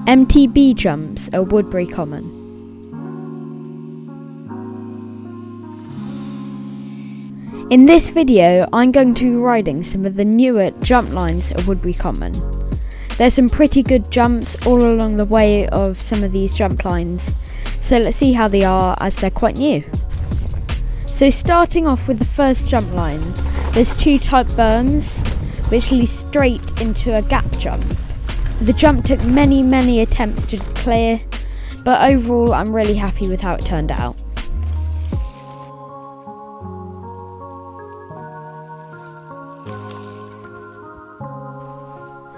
MTB jumps at Woodbury Common. In this video, I'm going to be riding some of the newer jump lines at Woodbury Common. There's some pretty good jumps all along the way of some of these jump lines, so let's see how they are as they're quite new. So starting off with the first jump line, there's two type berms which lead straight into a gap jump. The jump took many attempts to clear, but overall I'm really happy with how it turned out.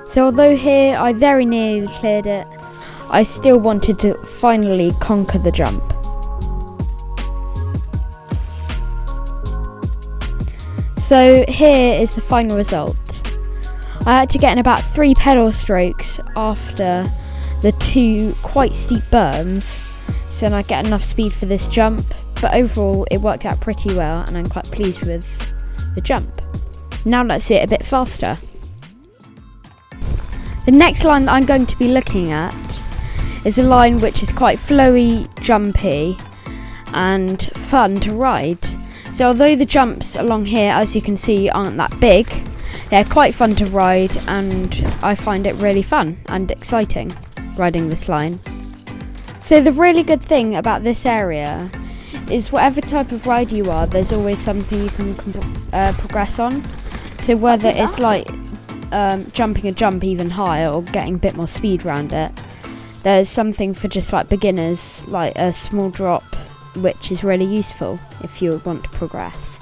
So although here I very nearly cleared it, I still wanted to finally conquer the jump. So here is the final result. I had to get in about 3 pedal strokes after the 2 quite steep berms, so I get enough speed for this jump, but overall it worked out pretty well and I'm quite pleased with the jump. Now let's see it a bit faster. The next line that I'm going to be looking at is a line which is quite flowy, jumpy and fun to ride. So although the jumps along here, as you can see, aren't that big, they're quite fun to ride and I find it really fun and exciting riding this line. So the really good thing about this area is whatever type of rider you are, there's always something you can progress on. So whether it's like jumping a jump even higher or getting a bit more speed around it, there's something for just like beginners, like a small drop, which is really useful if you want to progress.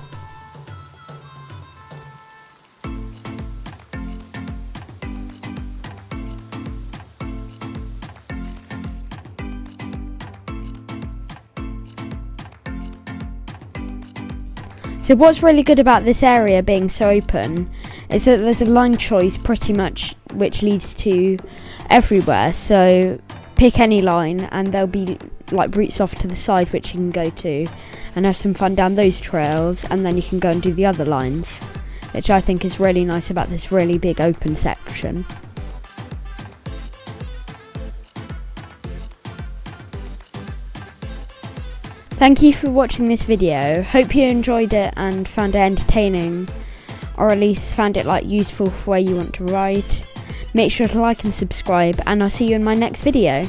So what's really good about this area being so open is that there's a line choice pretty much which leads to everywhere. So pick any line and there'll be like routes off to the side which you can go to and have some fun down those trails, and then you can go and do the other lines, which I think is really nice about this really big open section. Thank you for watching this video. Hope you enjoyed it and found it entertaining, or at least found it like useful for where you want to ride. Make sure to like and subscribe, and I'll see you in my next video.